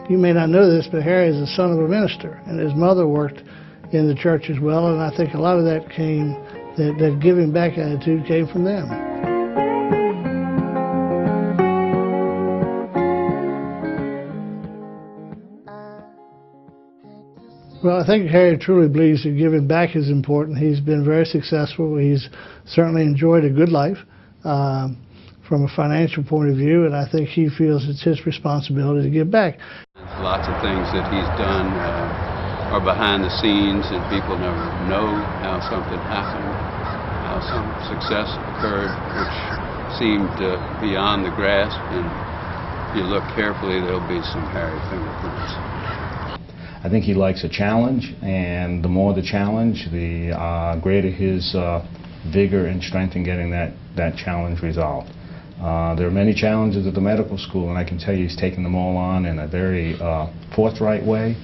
You may not know this, but Harry is the son of a minister, and his mother worked in the church as well, and I think a lot of that came, that giving back attitude came from them. Well, I think Harry truly believes that giving back is important. He's been very successful. He's certainly enjoyed a good life from a financial point of view, and I think he feels it's his responsibility to give back. Lots of things that he's done are behind the scenes, and people never know how something happened, how some success occurred, which seemed beyond the grasp, and if you look carefully, there'll be some Harry fingerprints. I think he likes a challenge, and the more the challenge, the greater his vigor and strength in getting that challenge resolved. There are many challenges at the medical school, and I can tell you he's taken them all on in a very forthright way,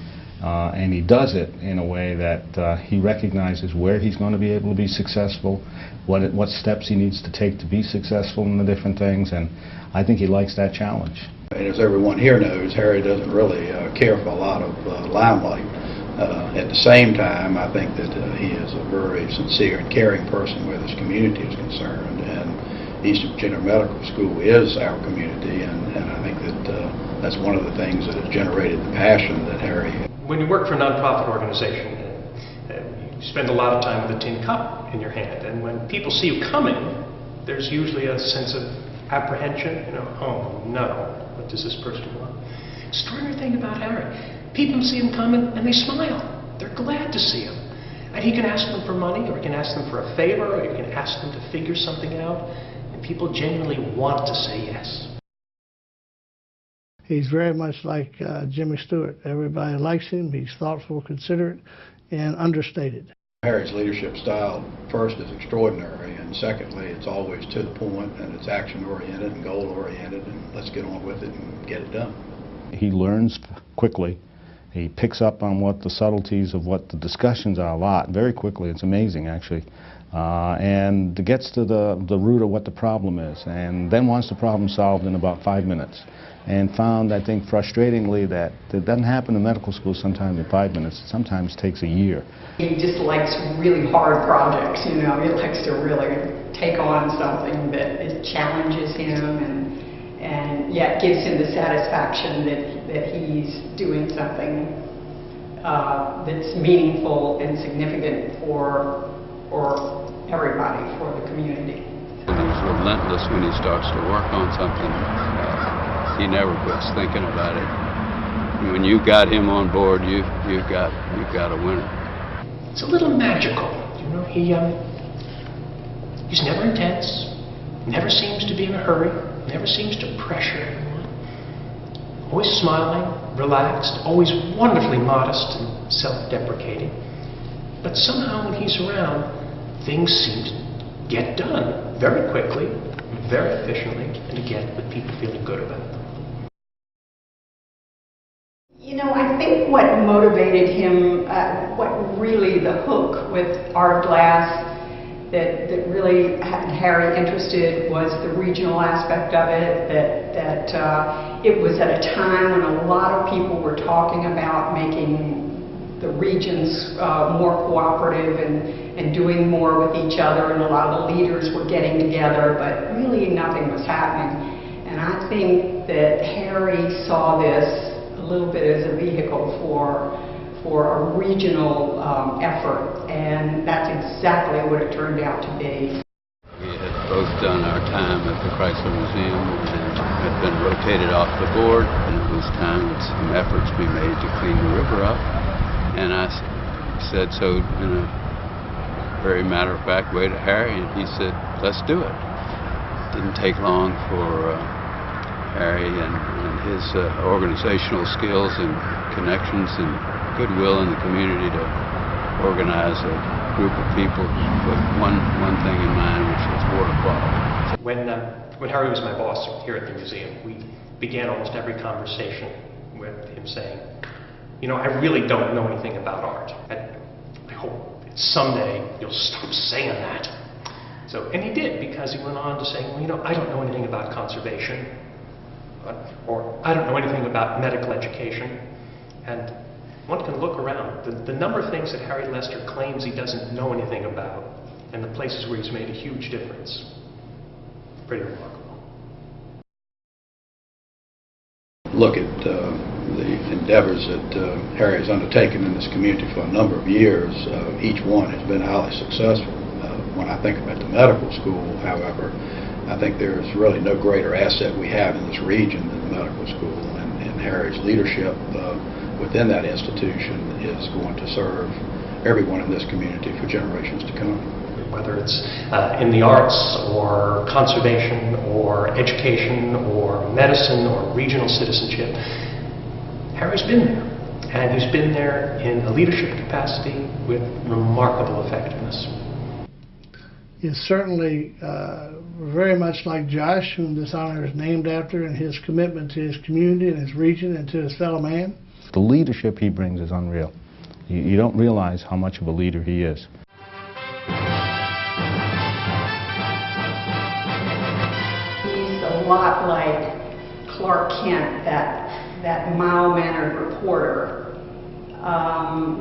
and he does it in a way that he recognizes where he's going to be able to be successful, what steps he needs to take to be successful in the different things, and I think he likes that challenge. And as everyone here knows, Harry doesn't really care for a lot of limelight. At the same time, I think that he is a very sincere and caring person where this community is concerned, and Eastern Virginia Medical School is our community, and I think that that's one of the things that has generated the passion that Harry has. When you work for a nonprofit organization, you spend a lot of time with a tin cup in your hand, and when people see you coming, there's usually a sense of apprehension, oh no, what does this person want? Extraordinary thing about Harry, people see him coming and they smile. They're glad to see him. And he can ask them for money, or he can ask them for a favor, or he can ask them to figure something out, and people genuinely want to say yes. He's very much like Jimmy Stewart. Everybody likes him. He's thoughtful, considerate, and understated. Harry's leadership style, first, is extraordinary, and secondly, it's always to the point, and it's action-oriented and goal-oriented, and let's get on with it and get it done. He learns quickly. He picks up on what the subtleties of what the discussions are a lot, very quickly. It's amazing, actually. And gets to the root of what the problem is, and then wants the problem solved in about 5 minutes. And found, I think, frustratingly, that it doesn't happen in medical school sometimes in 5 minutes. It sometimes takes a year. He just likes really hard projects, He likes to really take on something that challenges him and yet gives him the satisfaction that he's doing something that's meaningful and significant for everybody, for the community. And he's relentless when he starts to work on something. He never quits thinking about it. When you got him on board, you've got a winner. It's a little magical, he's never intense, never seems to be in a hurry, never seems to pressure anyone. Always smiling, relaxed, always wonderfully modest and self-deprecating. But somehow when he's around, things seem to get done very quickly, very efficiently, and again with people feeling good about them. I think what motivated him, what really the hook with Art Glass that really had Harry interested was the regional aspect of it, that it was at a time when a lot of people were talking about making the regions more cooperative and doing more with each other, and a lot of the leaders were getting together, but really nothing was happening. And I think that Harry saw this a little bit as a vehicle for a regional effort, and that's exactly what it turned out to be. We had both done our time at the Chrysler Museum and had been rotated off the board, and it was time that some efforts be made to clean the river up. And I said so in a very matter-of-fact way to Harry, and he said, let's do it. It didn't take long for Harry and his organizational skills and connections and goodwill in the community to organize a group of people with one thing in mind, which was water quality. When Harry was my boss here at the museum, we began almost every conversation with him saying, I really don't know anything about art. I hope someday you'll stop saying that. And he did, because he went on to say, I don't know anything about conservation. or I don't know anything about medical education. And one can look around. The number of things that Harry Lester claims he doesn't know anything about, and the places where he's made a huge difference. Pretty remarkable. Look at the endeavors that Harry has undertaken in this community for a number of years. Each one has been highly successful. When I think about the medical school, however, I think there's really no greater asset we have in this region than the medical school, and Harry's leadership within that institution is going to serve everyone in this community for generations to come. Whether it's in the arts or conservation or education or medicine or regional citizenship, Harry's been there. And he's been there in a leadership capacity with remarkable effectiveness. Is certainly very much like Josh, whom this honor is named after, and his commitment to his community and his region and to his fellow man. The leadership he brings is unreal. You don't realize how much of a leader he is. He's a lot like Clark Kent, that mild-mannered reporter.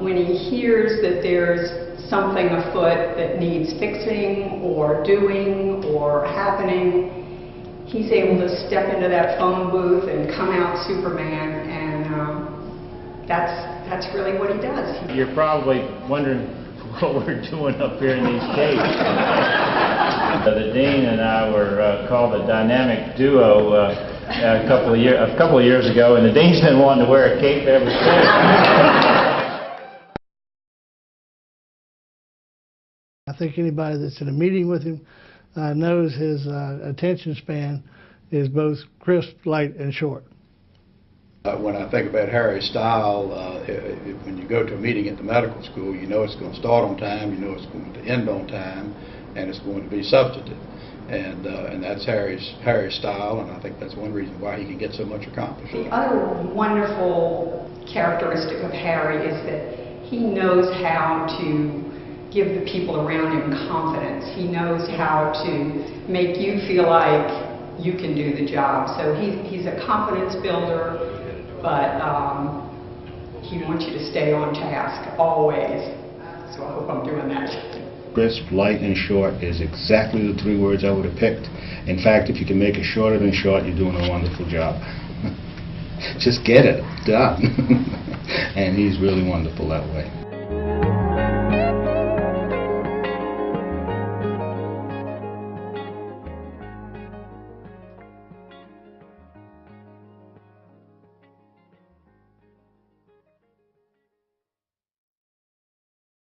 When he hears that there's something afoot that needs fixing or doing or happening, he's able to step into that phone booth and come out Superman, and that's really what he does. You're probably wondering what we're doing up here in these caves. The dean and I were called the dynamic duo a couple of years ago, and the dean's been wanting to wear a cape ever since. I think anybody that's in a meeting with him knows his attention span is both crisp, light, and short. When I think about Harry's style, when you go to a meeting at the medical school, you know it's going to start on time, you know it's going to end on time, and it's going to be substantive. And that's Harry's style, and I think that's one reason why he can get so much accomplished. The other wonderful characteristic of Harry is that he knows how to give the people around him confidence. He knows how to make you feel like you can do the job. So he's a confidence builder, but he wants you to stay on task always. So I hope I'm doing that. Crisp, light, and short is exactly the three words I would have picked. In fact, if you can make it shorter than short, you're doing a wonderful job. Just get it done. And he's really wonderful that way.